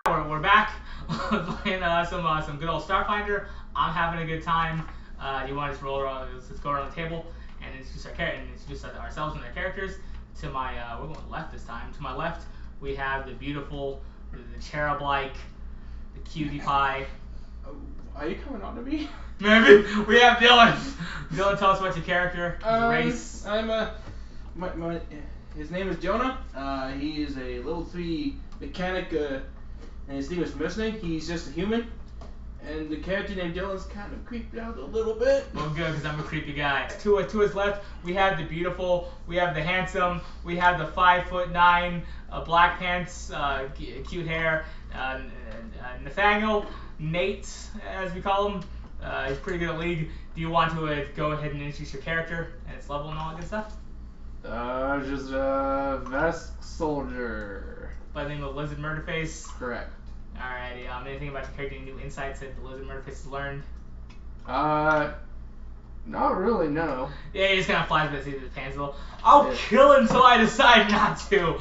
We're back playing some good old Starfinder. I'm having a good time. You want to just roll around? Let's go around the table and introduce ourselves and our characters. To my we're going left this time. To my left, we have the beautiful, the cherub-like, the cutie pie. Are you coming on to me? Maybe we have Dylan. Dylan, tell us about your character, race. His name is Jonah. He is a level 3 mechanic, and his name is Mercenary. He's just a human. And the character named Dylan's kind of creeped out a little bit. Well, good, because I'm a creepy guy. To his left, we have the beautiful, we have the handsome, we have the 5'9", black pants, cute hair, Nathaniel, Nate, as we call him. He's pretty good at League. Do you want to go ahead and introduce your character and its level and all that good stuff? Just a Vesk soldier. By the name of Lizard Murderface? Correct. Alrighty, anything about your character, any new insights that the Lizard Murderface has learned? Not really, no. Yeah, he just kind of flies by the seat of his pants a little. I'll kill until I decide not to.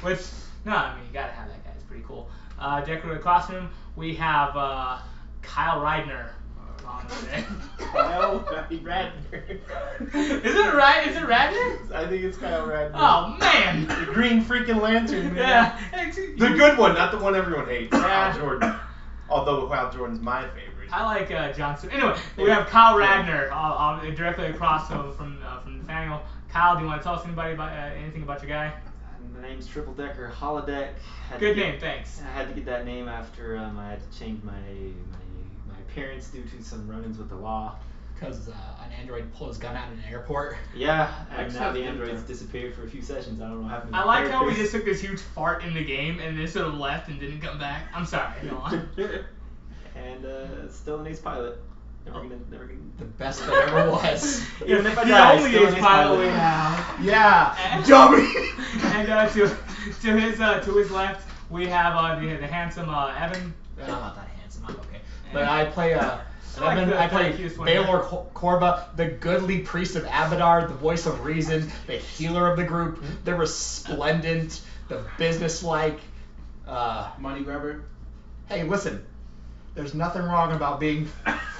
Which, no, I mean, you gotta have that guy. It's pretty cool. Decorated costume, we have Kyle Reidner. Kyle Radner. Is it right? Is it Radner? I think it's Kyle Radner. Oh man! The green freaking lantern, man. Yeah. The good one, not the one everyone hates. Yeah. Hal Jordan. Although Hal Jordan's my favorite. I like John Stewart. Anyway, we have Kyle Radner directly across from Nathaniel. Kyle, do you want to tell us anything about your guy? My name's Triple Decker Holodeck. Good name, thanks. I had to get that name after I had to change my appearance due to some run-ins with the law. Because an android pulled his gun out in an airport. Yeah, and now the androids disappeared for a few sessions. I don't know what happened to I the like how we characters. just took this huge fart in the game and then sort of left and didn't come back. I'm sorry, go on. And still an ace pilot. Never gonna. The best that ever was. Even if I The die, only still an ace ace pilot we have. Yeah, And- dummy. And to his left, we have the handsome Evan. I'm not that handsome. I'm okay. But I play like Evan. the I play cutest one Baylor Korva, the goodly priest of Abadar, the voice of reason, the healer of the group, the resplendent, the businesslike. Money grabber. Hey, listen. There's nothing wrong about being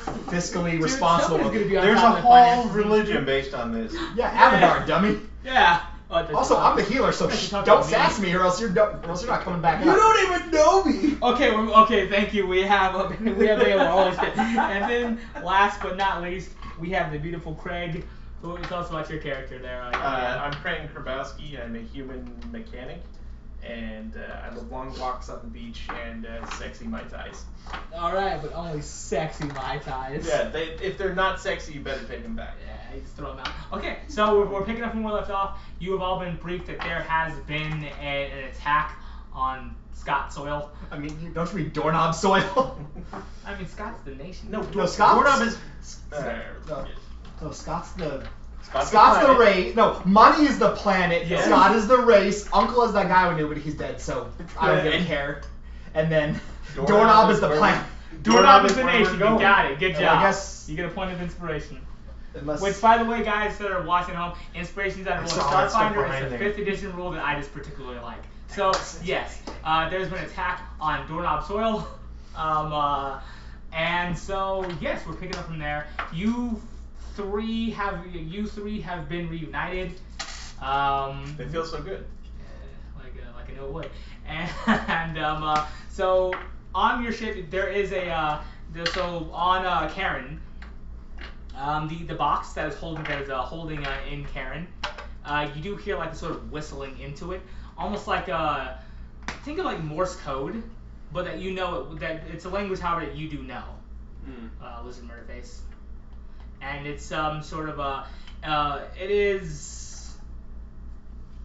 fiscally responsible. Somebody's gonna be on There's a top of the whole finances. religion based on this. Yeah, Abadar, dummy. Yeah. Also, I'm the healer, so don't sass me, or else you're not coming back You up. don't even know me. Okay, thank you. We have Baylor, all this shit. And then, last but not least, we have the beautiful Craig. Who tell us about your character there? I'm Craig Krabowski. I'm a human mechanic. And I love long walks on the beach and sexy Mai Tais. Alright, but only sexy Mai Tais. Yeah, if they're not sexy, you better take them back. Yeah, you just throw them out. Okay, so we're picking up from where we left off. You have all been briefed that there has been an attack on Scott soil. I mean, don't you mean doorknob soil? I mean, Scott's the nation. No, Scott's Doorknob is. No, Scott's the Scott's the race. No, Money is the planet. Yeah. Scott is the race. Uncle is that guy we knew, but he's dead, so I don't really care. And then Doorknob is the planet. Doorknob is the where we're nation. You going. got it. Good job. I guess- You get a point of inspiration. Unless Which, by the way, guys that are watching at home, inspirations out of saw that stuff Starfinder is behind the there. 5th edition rule that I just particularly like. So, yes, there's been an attack on Doorknob soil. And so, yes, we're picking up from there. You three have been reunited. It feels so good. Like I know it would. And so on your ship there is so on Karen, the box that is holding in Karen, you do hear like a sort of whistling into it, almost like think of like Morse code, but that you know that it's a language, however, that you do know. Lizard Murderface. And it's sort of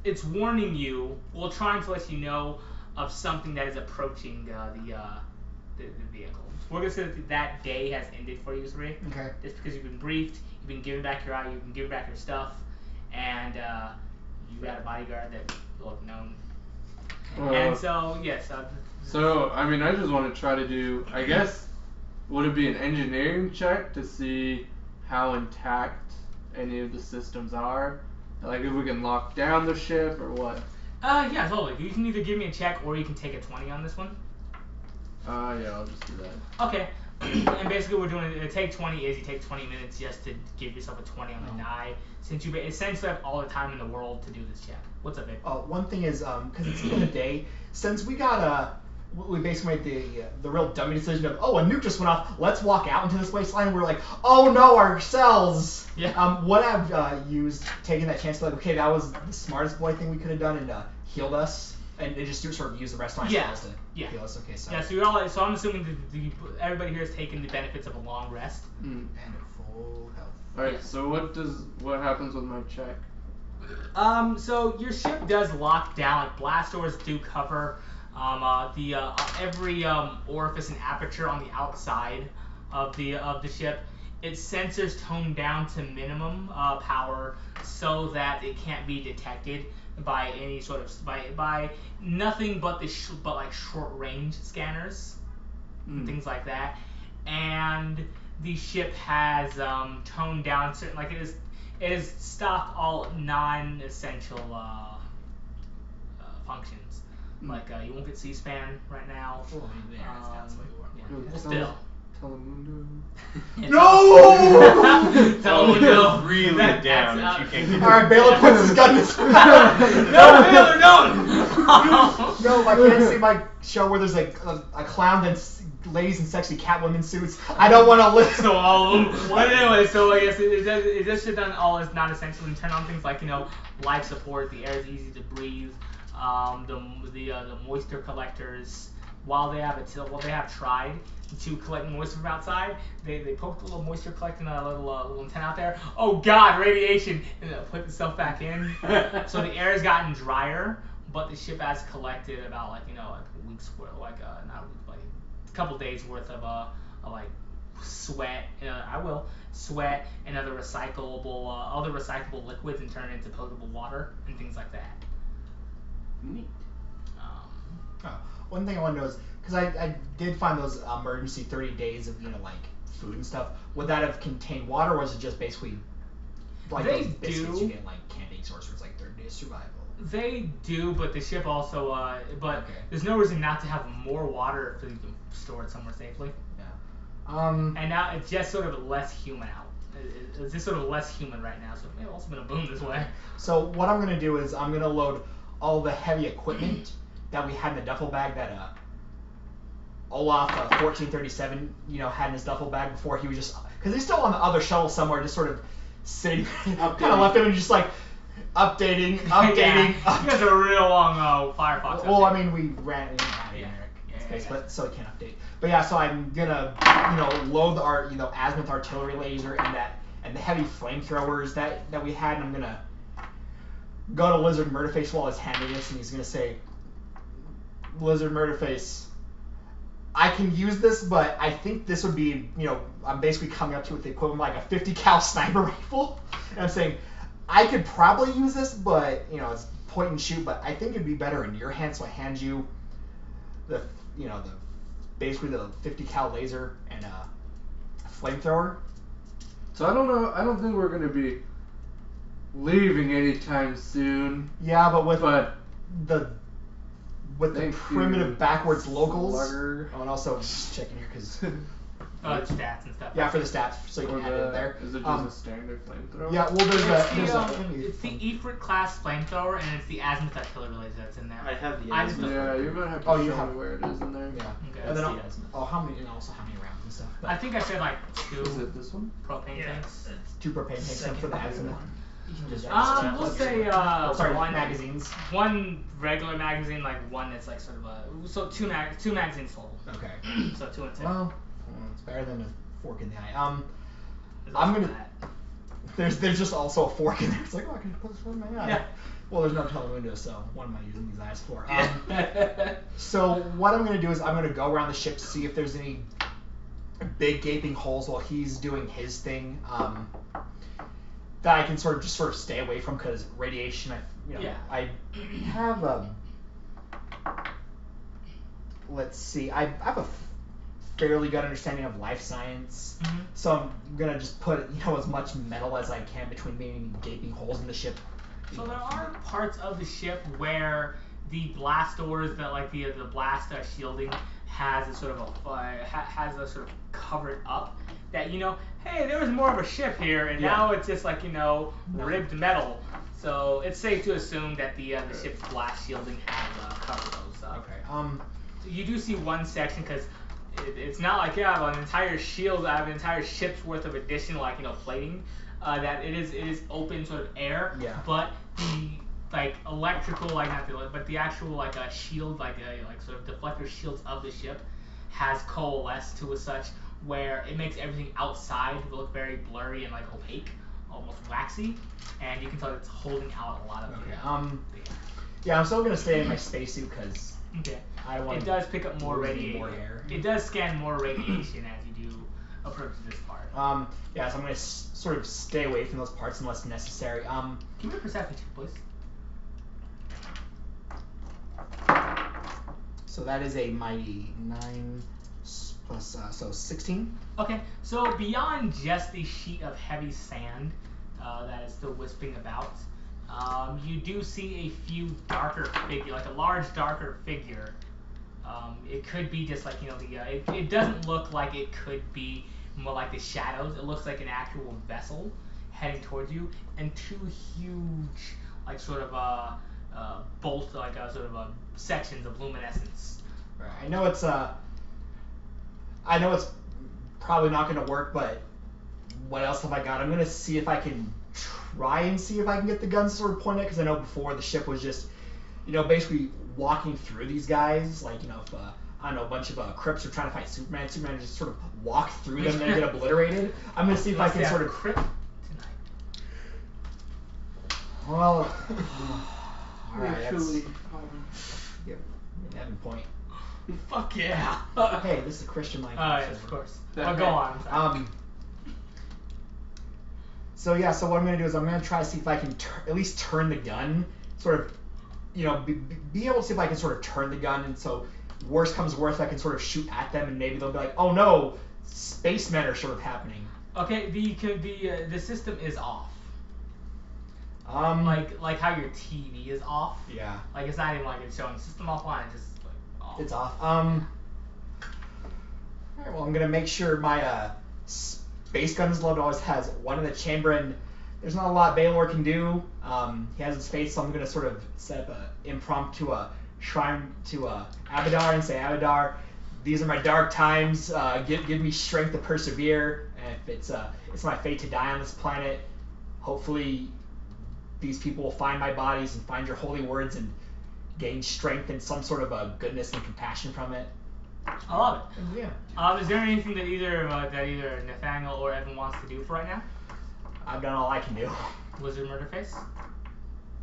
it's warning you, well, trying to let you know of something that is approaching the vehicle. We're gonna say that day has ended for you three. Okay. Just because you've been briefed, you've been given back your eye, you've been given back your stuff, and you got a bodyguard that will have known. And so yes. So I mean, I just want to try to do. I guess would it be an engineering check to see how intact any of the systems are, Like if we can lock down the ship or what? Yeah, totally. You can either give me a check or you can take a 20 on this one. Yeah, I'll just do that. Okay. And basically we're doing take 20 is you take 20 minutes just to give yourself a 20 on the die, since you essentially have all the time in the world to do this check. What's up, babe? One thing is, because it's been a day, since we got we basically made the real dummy decision of, oh, a nuke just went off, let's walk out into this wasteland. We're like, oh no, our cells. Yeah. What I've used, taking that chance to like, okay, that was the smartest boy thing we could have done and healed us, and it just sort of use the rest of my cells to heal us. Okay, so. Yeah, so you're all. So I'm assuming everybody here has taken the benefits of a long rest. And full health. All right. Yes. So what happens with my check? So your ship does lock down. Like blast doors do cover every orifice and aperture on the outside of the ship. Its sensors tone down to minimum power so that it can't be detected by any sort of by nothing but like short range scanners and things like that. And the ship has toned down certain, like it is stopped all non-essential functions. Like you won't get C-SPAN right now. Well, I mean, that's what you want. Yeah. Still. Telemundo. No! Telemundo. Really down that you can't get. Alright, Baylor puts his gun in his mouth. No, Baylor, don't! No, I can't see my show where there's like a clown that's ladies in sexy Catwoman suits. I don't want to listen. So all of them. But anyway, so I guess it does shut down all is non-essential and turn on things like, life support, the air is easy to breathe, the moisture collectors. While they have tried to collect moisture from outside, they poked a little moisture collecting a little antenna out there. Oh God, radiation, and it put itself back in. So the air has gotten drier, but the ship has collected about like a week's worth, not a week, like a couple days worth of like sweat. Sweat and other recyclable liquids and turn it into potable water and things like that. Neat. One thing I want to know is, because I did find those emergency 30 days of like food and stuff. Would that have contained water, or was it just basically like They those biscuits do. you get in, like candy stores where it's like 30 days survival? They do, but the ship also, there's no reason not to have more water if you can store it somewhere safely. Yeah. And now it's just sort of less human out. It's just sort of less human right now, so it may have also been a boom this way. So what I'm gonna do is I'm gonna load all the heavy equipment that we had in the duffel bag that Olaf 1437 had in his duffel bag before he was just, because he's still on the other shuttle somewhere, just sort of sitting, kind of left him and just like updating. Yeah, you guys are a real long Firefox. Well, update. I mean, we ran in space, yeah. but so it can't update. But yeah, so I'm gonna load our azimuth artillery laser and the heavy flamethrowers that we had, and I'm gonna go to Lizard Murderface while he's handing this, and he's gonna say, Lizard Murderface, I can use this, but I think this would be, I'm basically coming up to with the equivalent of like a 50 cal sniper rifle, and I'm saying, I could probably use this, but it's point and shoot, but I think it'd be better in your hands, so I hand you the basically the 50 cal laser and a flamethrower. So I don't know. I don't think we're gonna be leaving anytime soon. Yeah, but with the Thank primitive you, backwards locals. Slugger. Oh, and also just checking here because Stats and stuff. yeah, for the stats, so you can add it in there. Is it just a standard flamethrower? Yeah, well, It's the Ifrit class flamethrower, and it's the azimuth artillery laser that's in there. I have the I azimuth. Yeah, you're gonna have to Oh, show you me have- where it is in there. Yeah. Okay. And then That's the azimuth. how many rounds and stuff. But I think I said like Is 2 it this one? propane tanks. 2 propane tanks for the azimuth. You can just We'll say sorry, one magazines. One regular magazine, like one that's like sort of two magazines total. Okay. So 2 and 2. Well, it's better than a fork in the eye. There's I'm also gonna. that. There's just also a fork in there. It's like, oh, I can put this one in my eye. Yeah. Well, there's no telewindow, so what am I using these eyes for? So what I'm gonna do is I'm gonna go around the ship to see if there's any big gaping holes while he's doing his thing. That I can sort of stay away from because radiation. I have a. Let's see. I have a fairly good understanding of life science, so I'm gonna just put as much metal as I can between maybe gaping holes in the ship, So there are parts of the ship where the blast doors, that like the blast shielding has a sort of has a sort of covered up. That hey, there was more of a ship here, and now it's just like ribbed metal. So it's safe to assume that the ship's blast shielding has covered those up. Okay. So you do see one section because it's not like I have an entire shield, I have an entire ship's worth of additional plating. That it is open sort of air. Yeah. But the electrical but the actual shield sort of deflector shields of the ship has coalesced to a such where it makes everything outside look very blurry and opaque, almost waxy, and you can tell it's holding out a lot of the air. Yeah, I'm still gonna stay in my spacesuit because I want. It does pick up more radiation. More air. It does scan more radiation as you do approach this part. Yeah, so I'm gonna sort of stay away from those parts unless necessary. Give me a perception check, please. So that is a mighty 9 plus so 16. Okay, so beyond just the sheet of heavy sand that is still wisping about, you do see a few darker figure, like a large darker figure. It could be just it doesn't look like it could be more like the shadows. It looks like an actual vessel heading towards you, and two huge bolt sections of luminescence. Right. I know it's probably not gonna work, but what else have I got? I'm gonna see if I can try and see if I can get the guns sort of pointed, because I know before the ship was just basically walking through these guys, if I don't know, a bunch of Crips are trying to fight Superman just sort of walk through them and then get obliterated. I'm gonna see if I can sort of Crip tonight. Well, alright, Truly. yeah, 11 point. Fuck yeah. Hey, this is a Christian life. Yes, of course. Well, go on. So yeah, so what I'm gonna do is I'm gonna try to see if I can at least turn the gun, sort of, be able to see if I can sort of turn the gun, and so worst comes worst, I can sort of shoot at them, and maybe they'll be like, oh no, spacemen are sort of happening. Okay, the system is off. Like how your TV is off. Yeah. Like it's not even like it's showing system offline, it's just off. It's off. Alright, well I'm gonna make sure my space gun's loaded. Always has one in the chamber, and there's not a lot Baylor can do. He has his face, so I'm gonna sort of set up a impromptu shrine to Abadar and say, Abadar, these are my dark times. Give me strength to persevere. And if it's my fate to die on this planet, hopefully these people will find my bodies and find your holy words and gain strength and some sort of goodness and compassion from it. I love it. Yeah. Is there anything that either Nathaniel or Evan wants to do for right now? I've done all I can do. Lizard Murderface?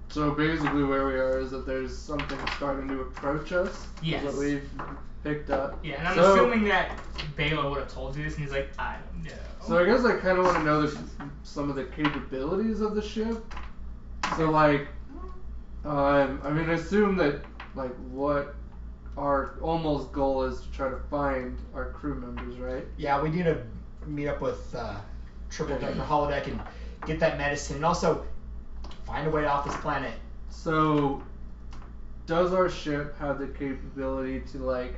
So basically where we are is that there's something starting to approach us. Yes. That we've picked up. Yeah, and I'm assuming that Baylor would have told you this, and he's like, I don't know. So I guess I kind of want to know some of the capabilities of the ship. So I assume that what our almost goal is to try to find our crew members, right? Yeah, we need to meet up with Triple Deck or Holodeck and get that medicine, and also find a way off this planet. So, does our ship have the capability to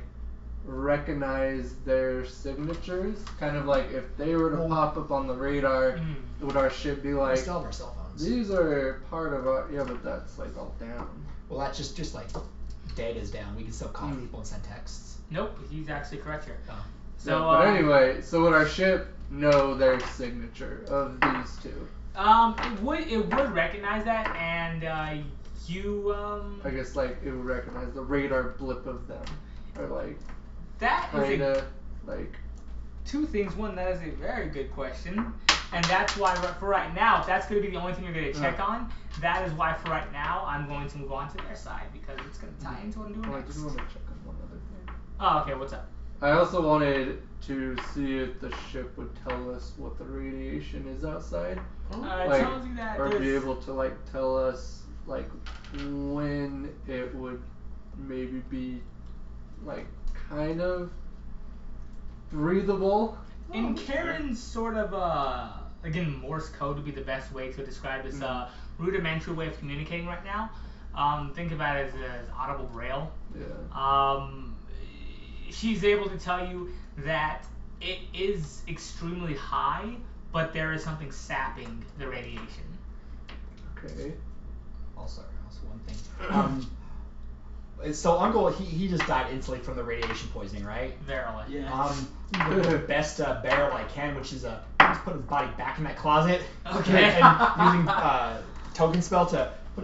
recognize their signatures? Kind of like if they were to pop up on the radar, would our ship be We like, still have our cell phones. these are part of our, yeah, but that's all down. Well, that's just like data's down. We can still call people and send texts. Nope, he's actually correct here. Oh. So, yeah, but anyway, so would our ship know their signature of these two? It would recognize that, and you I guess it would recognize the radar blip of them, or that is kinda two things. One, that is a very good question, and that's why for right now, if that's going to be the only thing you're going to check on, that is why for right now I'm going to move on to their side because it's going to tie into what I'm doing next. I just want to check on one other thing. Oh, okay. What's up? I also wanted to see if the ship would tell us what the radiation is outside. It tells you that or be able to tell us when it would maybe be kind of breathable. In Karen's sort of again, Morse code would be the best way to describe this rudimentary way of communicating right now. Think about it as audible braille. Yeah. She's able to tell you that it is extremely high, but there is something sapping the radiation. Okay. Also one thing. So Uncle, he just died instantly from the radiation poisoning, right? Verily. Yeah. The best burial I can, which is just put his body back in that closet. Okay. And using token spell to put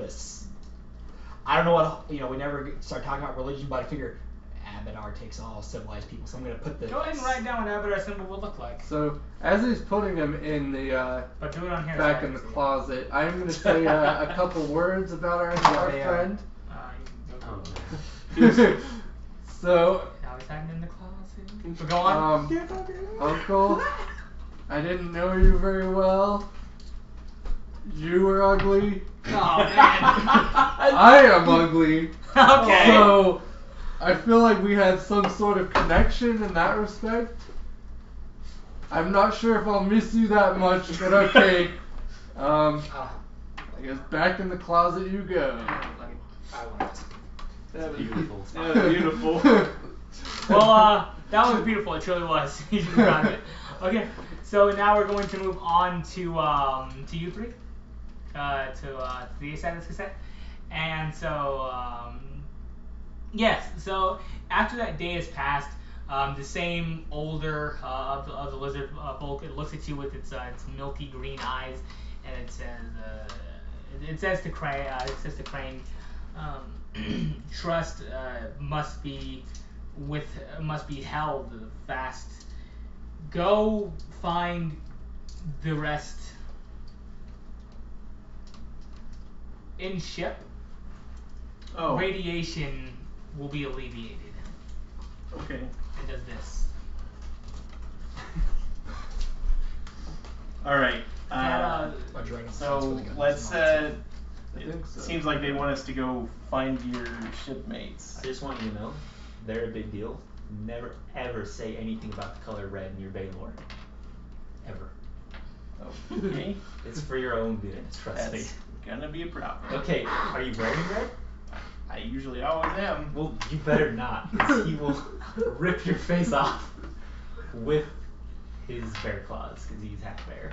I don't know what, we never start talking about religion, but I figure Abadar takes all civilized people, so I'm gonna put the. Go ahead and write down what Abadar symbol would look like. So as he's putting him in the But do it on here. back in the closet, I'm gonna say a couple words about our friend. So. Now he's hiding in the closet. So go on. Uncle, I didn't know you very well. You were ugly. Oh man. I am ugly. Okay. So I feel like we had some sort of connection in that respect. I'm not sure if I'll miss you that much, but okay. I guess back in the closet you go. That was Beautiful. That was beautiful. Well, that was beautiful. It truly was. You should be proud of it. Okay, so now we're going to move on to you three, to the A side of this cassette, and so yes. So after that day has passed, the same older of the lizard bulk, it looks at you with its milky green eyes, and it says to Crane. Trust must be held fast. Go find the rest in ship. Oh. Radiation will be alleviated. Okay. It does this. All right. So let's. think so. Seems like they want us to go find your shipmates. I just want you to know, they're a big deal. Never ever say anything about the color red in your Baylor. Ever. Okay. It's for your own good, trust me. That's gonna be a problem. Okay, are you wearing red? I usually always am. Well, you better not, because he will rip your face off with his bear claws, because he's half bear.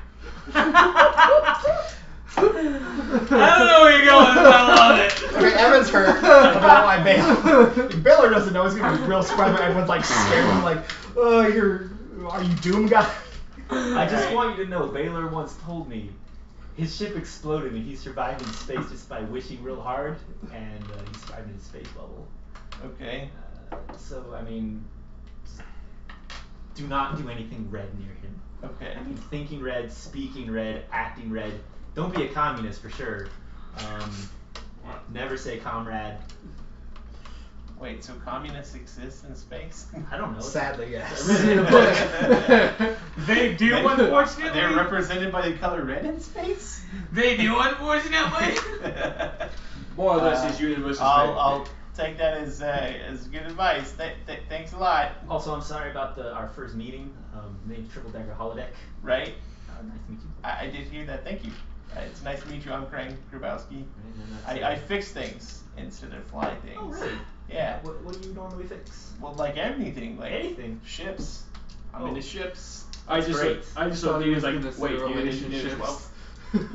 I don't know where you're going, but I love it. Okay, Evan's hurt about why Baylor. If Baylor doesn't know, it's gonna be real surprised. Everyone's like scared. I'm like, oh, are you Doom guy? I just want you to know, Baylor once told me his ship exploded and he survived in space just by wishing real hard, and he survived in his space bubble. Okay. So, I mean, do not do anything red near him. Okay. I mean, thinking red, speaking red, acting red. Don't be a communist for sure. Never say comrade. Wait, so communists exist in space? I don't know. Sadly, yes. They do, unfortunately. They're represented by the color red in space? They do, unfortunately. More or less, his universe is I'll take that as good advice. Thanks a lot. Also, I'm sorry about our first meeting. Named Triple Decker Holodeck. Right? Nice to meet you. I did hear that. Thank you. It's nice to meet you. I'm Crane Grabowski. Right, I fix things instead of fly things. Oh, really? Yeah. What do you normally fix? Well, like anything. Like Anything? Ships. I'm into ships. I just thought he was like, wait, you knew relationships. well.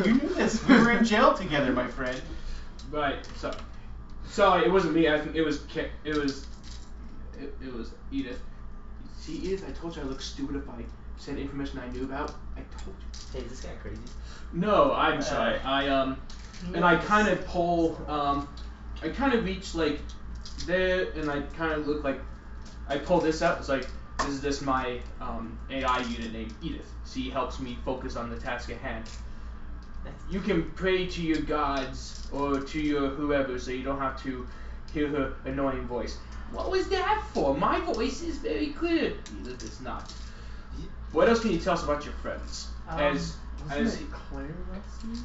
You knew this. We were in jail together, my friend. Right. So, sorry, it wasn't me. I think it was Edith. See, Edith, I told you I looked stupid if I said information I knew about. I told you. Hey, is this guy crazy? No, I'm sorry. And I kind of pull, I kind of reach like there, and I kind of look like, I pull this out. It's like, this is just my AI unit named Edith. She helps me focus on the task at hand. You can pray to your gods or to your whoever, so you don't have to hear her annoying voice. What was that for? My voice is very clear. Edith is not. What else can you tell us about your friends? Wasn't it Claire Wesley?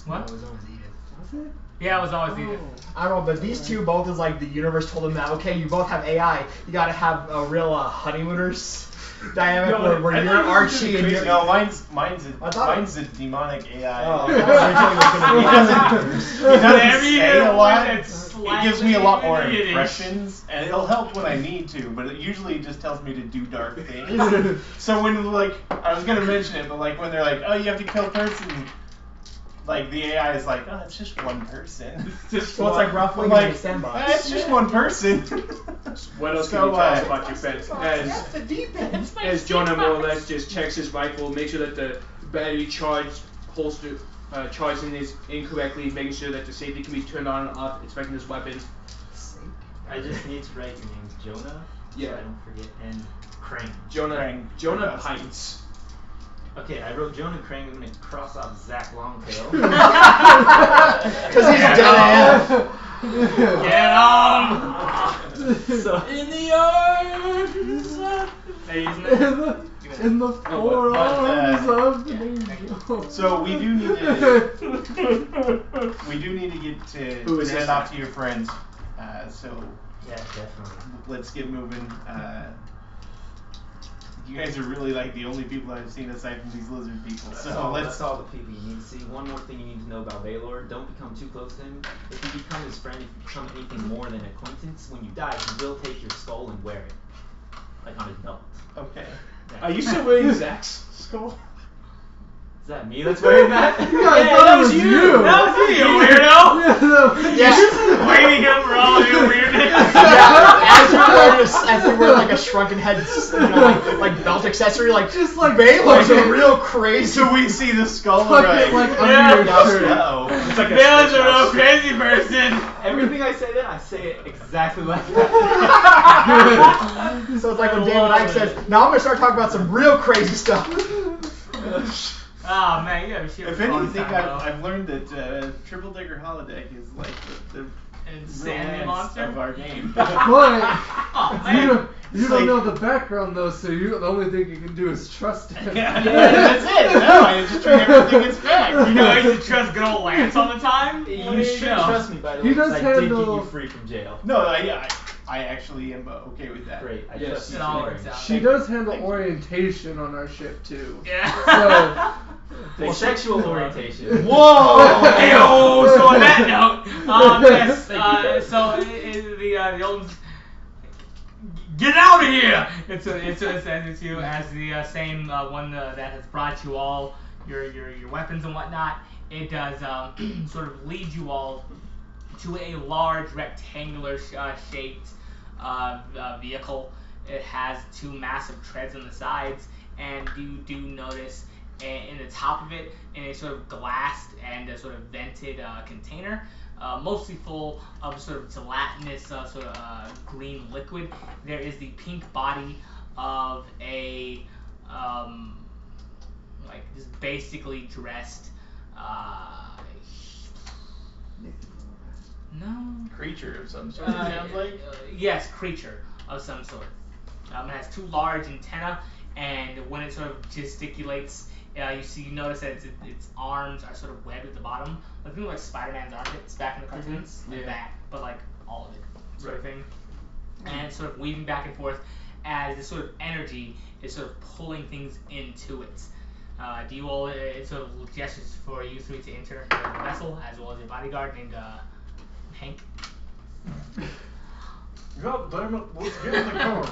What? No, it was always Edith. Was it? Yeah, it was always Edith. I don't know, but these two both is like the universe told them that, okay, you both have AI, you gotta have real honeymooners. dynamic where you're Archie and you're... No, mine's a demonic AI. Oh, I thought originally it was He going to be... doesn't Every say a lot. that's It gives me a lot more slightly impressions, and it'll help when I need to, but it usually just tells me to do dark things. So when, like, I was gonna mention it, but like when they're like, oh, you have to kill a person, like the AI is like, oh, it's just one person. So it's like Ralph I'm Wiggins in like, the sandbox. it's just one person. What else So, can you tell us about your pet? That's the deep end. As Jonah more or less just checks his rifle, make sure that the battery charge holster charging is incorrectly, making sure that the safety can be turned on and off, inspecting his weapon. I just need to write your names, Jonah. Yeah. So I don't forget. And Crane. Jonah Pints. Okay, I wrote Jonah Crane. I'm gonna cross off Zach Longtail. Because he's dead. Get on! So In the arms of... Hey, isn't it? In the forearms of an angel. So we do need to get to Who is send this off guy? to your friends. So yeah, definitely. let's get moving. You guys are really like the only people I've seen aside from these lizard people. That's So all, let's. that's all the people you need to see. One more thing you need to know about Baylor: don't become too close to him. If you become his friend, if you become anything more than an acquaintance, when you die, he will take your skull and wear it, like on his belt. Okay. Are you still wearing Zach's skull? Is that me that's wearing that? Yeah, I thought that it was was you. you. That was you, you weirdo. Yeah, no. Yeah. Blaming him for all your weirdness. Yeah, as you wear like a shrunken head, you know, like belt accessory, like Just like Baylor's fucking- a real crazy. So we see the skull Tuck right. it like Yeah. under your shirt. Oh. It's like a Baylor's a switch real house. crazy person. Everything I say then, I say it exactly like that. So it's like when David Icke says, "Now I'm gonna start talking about some real crazy stuff." Oh man, you have shit. If for all anything, the time, though. I've learned that Triple Digger Holodeck is like the Insanity romance monster. of our game. But Oh you man. don't, you It's don't like- know the background though, so you the only thing you can do is trust him. Yeah, that's it. No, I just treat everything as fact. You know, I used to trust good old Lance all the time. What do You should know? trust me, by the He way, does 'cause I did get handle- you free from jail. No, I actually am okay with that. Great, I Yes. trust you. It all very works much. out. She does handle orientation on our ship too. Yeah. The sexual orientation. Whoa! Heyo, so on that note, yes, Thank you. so the old get out of here! It says to you as the same one that has brought you all your weapons and whatnot. It does sort of lead you all to a large rectangular shaped vehicle. It has two massive treads on the sides, and you do notice in the top of it, in a sort of glassed and sort of vented container, mostly full of sort of gelatinous sort of green liquid, there is the pink body of a like just basically dressed no Creature of some sort. It sounds like. yes, creature of some sort. It has two large antennae, and when it sort of gesticulates, you notice that its arms are sort of webbed at the bottom, like Spider-Man's armpits back in the cartoons, like Yeah. that, but like all of it, sort of thing. And it's sort of weaving back and forth as this sort of energy is sort of pulling things into it. Do you all? It sort of gestures for you three to enter the vessel, as well as your bodyguard named Hank. God damn it! Let's get in the car.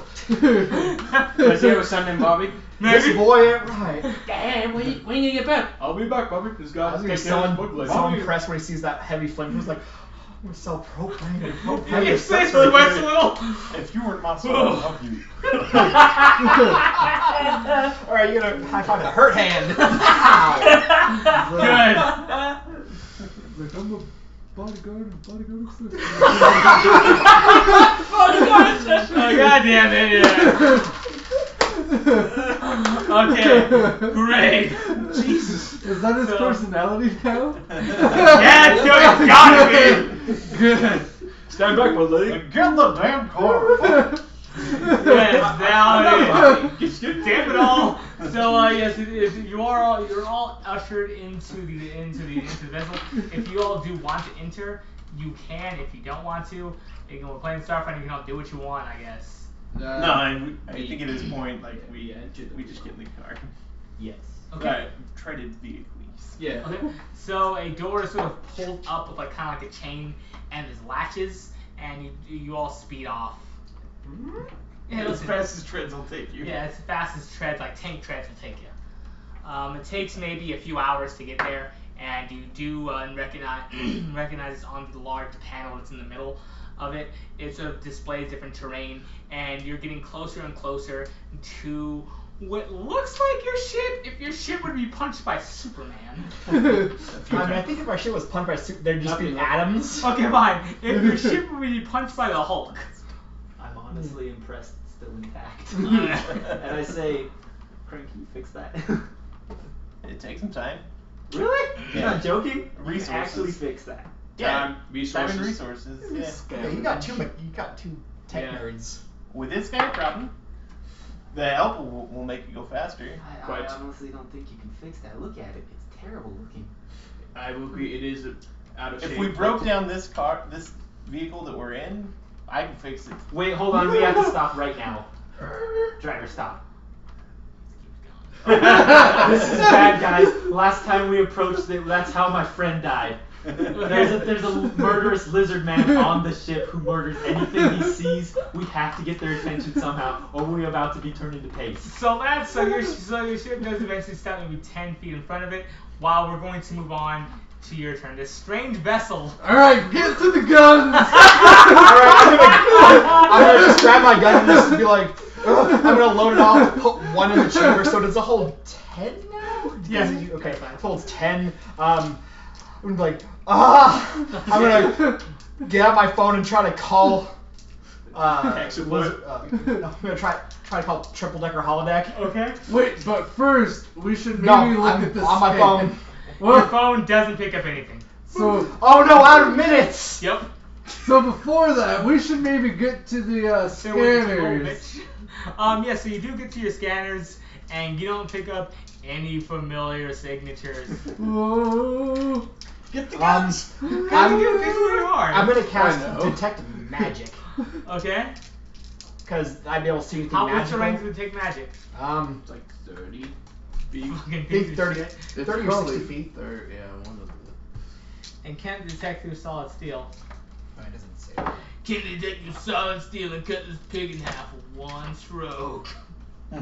Let's hear what's son named Bobby. This boy ain't right. Damn, when you gonna get back? I'll be back, Bobby. This I guy's was gonna be so impressed when he sees that heavy flame. He was like, I'm gonna sell propane and propane. Your is face such a- sweats a little. If you weren't my son, I'd love you. Alright, you're gonna high five a hurt hand. Good. Like, I'm a bodyguard of six. Oh goddamn it! Yeah. Okay, great. Jesus. Is that his So- personality now? Yeah, it's gotta be. Good. Stand back, my lady. Get the damn car. Yes, now it is. Get Damn it all. So yes, you're all ushered into the vessel. If you all do want to enter, you can. If you don't want to, we're playing Starfinder. You can all do what you want, I guess. No, I think at this point, like we just get in the car. Yes. Okay. Treaded vehicles. Yeah. Okay. So a door is sort of pulled up with like kind of like a chain, and there's latches, and you all speed off. Yeah, As listen, fast as treads will take you. yeah, as fast as treads, like tank treads, will take you. It takes maybe a few hours to get there, and you do recognize on the large panel that's in the middle of it. It sort of displays different terrain, and you're getting closer and closer to what looks like your ship. If your ship would be punched by Superman. I mean, I think if our shit was punched by there'd just be atoms. Okay, fine. If your ship would be punched by the Hulk. I'm honestly impressed it's still intact. And I say, Crank, can you fix that? It takes some time. Really? Yeah. You're not joking? Resources. You actually fix that. Time, resources. Time and resources. Yeah. Yeah, you got two tech nerds. With this guy problem, the help will make you go faster. I Quite. honestly don't think you can fix that. Look at it. It's terrible looking. I will agree. It is out of shape. If we broke down this vehicle that we're in, I can fix it. Wait, hold on. We have to stop right now. Driver, stop. Keep This is bad, guys. Last time we approached it, that's how my friend died. There's a murderous lizard man on the ship who murders anything he sees. We have to get their attention somehow, or we're about to be turned into paste. So your ship does eventually stop maybe 10 feet in front of it. While we're going to move on to your turn. This strange vessel. Alright, get to the guns! Alright, I'm gonna just grab my gun and just be like, I'm gonna load it off, put one in the chamber. So does it hold 10 now? Yes. Okay, it holds 10. I'm gonna be like, I'm gonna get out my phone and try to call. Exit no, I'm gonna try to call Triple Decker Holodeck. Okay. Wait, but first, we should maybe No, look I'm at this on my thing. phone. Your phone doesn't pick up anything. So, Oh no, out of minutes! Yep. so before that, we should maybe get to the So we're just roll, scanners. bitch. Yeah, so you do get to your scanners, and you don't pick up any familiar signatures. Whoa. Get the guns! This is where you are. I'm gonna I cast know. Detect Magic. Okay. Because I'd be able to see anything What's your range magical. to take magic? It's like 30 feet. Fucking Big piece of 30, shit. It's 30 or probably 60 feet. yeah, one of them. And can't detect through solid steel. Oh, it doesn't say that. Can detect through solid steel and cut this pig in half with one stroke. I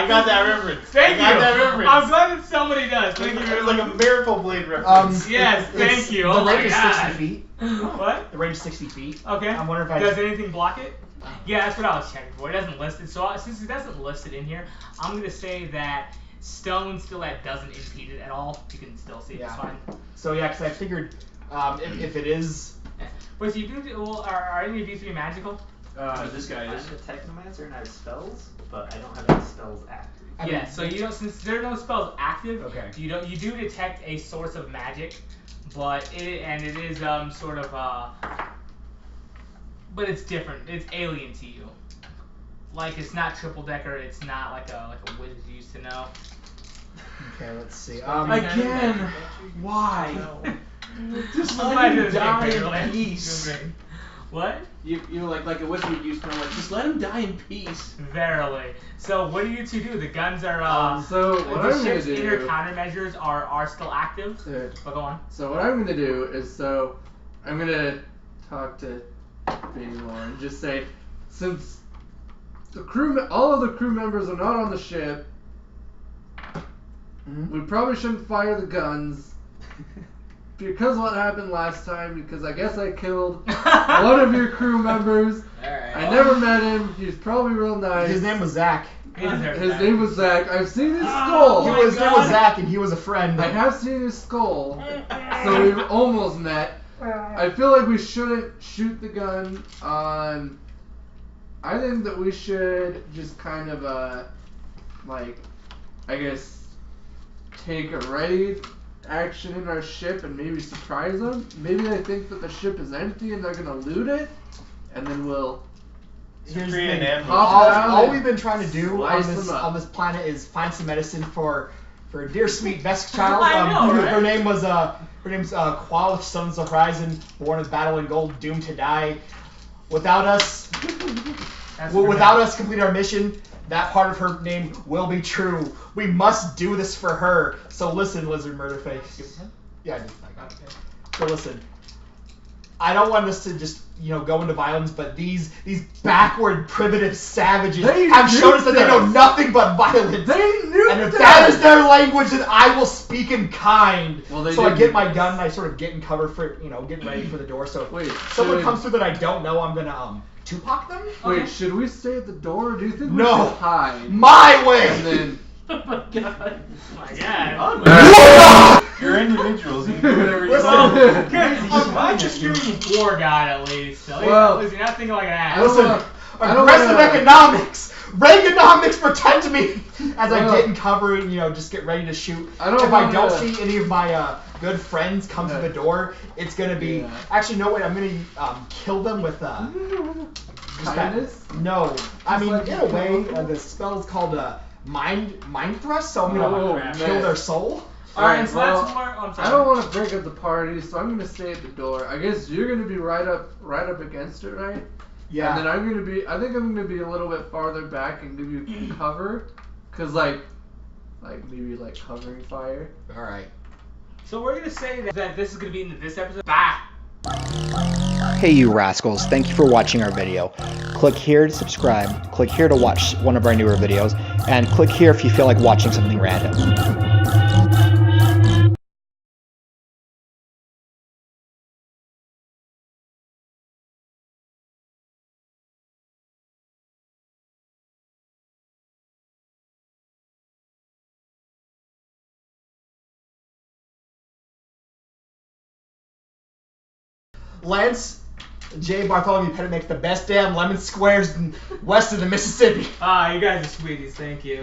got that reference. Thank I you. got that reference. I'm glad that somebody does. Thank you It very was much. like a Miracle Blade reference. Yes, thank It's- you. The Oh my range is God. 60 feet. What? The range is 60 feet. Okay. I'm wondering if I. Does anything block it? Yeah, that's what I was checking for. It doesn't list it. So since it doesn't list it in here, I'm gonna say that stone still that doesn't impede it at all. You can still see it. It's Yeah. fine. So yeah, because I figured if it is. Wait, so you do? Well, are any of you three magical? This guy I'm is. a technomancer and I have spells, but I don't have any spells active. I mean- Yeah. So you don't. Since there are no spells active, Okay. you don't. You do detect a source of magic, but it is sort of but it's different. It's alien to you. Like it's not triple decker. It's not like a wizard used to know. Okay, let's see. Again! Why? Just let glad him you're die great, in really. peace. You're great. What? You know, like a wizard used to know, like, just let him die in peace. Verily. So what do you two do? The guns are So what the I'm ship's gonna inner do. countermeasures are still active. But go on. So what I'm gonna do is I'm gonna talk to Baylor and just say, since all of the crew members are not on the ship, we probably shouldn't fire the guns because what happened last time. Because I guess I killed one of your crew members. Alright. I never met him. He's probably real nice. His name was Zach. His name was Zach. I've seen his skull. He was name was Zach, and he was a friend. I have seen his skull, so we've almost met. I feel like we shouldn't shoot the gun on. I think that we should just kind of I guess take a ready action in our ship and maybe surprise them. Maybe they think that the ship is empty and they're gonna loot it, and then we'll. Here's the Create an thing. ambush. All we've been trying to do Slice on this them up. on this planet is find some medicine for a dear sweet best child. I know, right? Her name's Qualith Sun, born of battle and gold, doomed to die. without us, without us completing our mission, that part of her name will be true. We must do this for her. So listen, Lizard Murderface. Yeah, I got it. So listen, I don't want us to just, go into violence, but these backward, primitive savages have shown us that they know nothing but violence. They knew And if that is their language, then I will speak in kind. Well, they so I did get my this. gun and I sort of get in cover for, getting ready for the door. So Wait, if someone comes through that I don't know, I'm gonna Tupac them. Wait, should we stay at the door, or do you think we No. should hide? My way. And then Oh my god. Oh my god. You're individuals. You can do whatever you Listen. want. I'm just giving you poor God at least. At least you're not thinking like an ass. Listen, I don't aggressive wanna- economics. Reaganomics protect me as I Well, get in cover and just get ready to shoot. I don't if I don't wanna- see any of my good friends come through the door, it's gonna be. Yeah. Actually, no wait. I'm gonna kill them with just that- kindness? No, I mean like in you a way, kill them? the spell is called mind thrust. So I'm gonna Oh, kill man. their soul. Alright, so well, that's more. I'm sorry. I don't want to break up the party, so I'm gonna stay at the door. I guess you're gonna be right up against it, right? Yeah. And then I think I'm gonna be a little bit farther back and give you cover, cause like maybe covering fire. All right. So we're gonna say that this is gonna be in this episode. Bye. Hey you rascals, thank you for watching our video. Click here to subscribe, click here to watch one of our newer videos, and click here if you feel like watching something random. Lance J. Bartholomew Pettit makes the best damn lemon squares west of the Mississippi. Ah, you guys are sweeties. Thank you.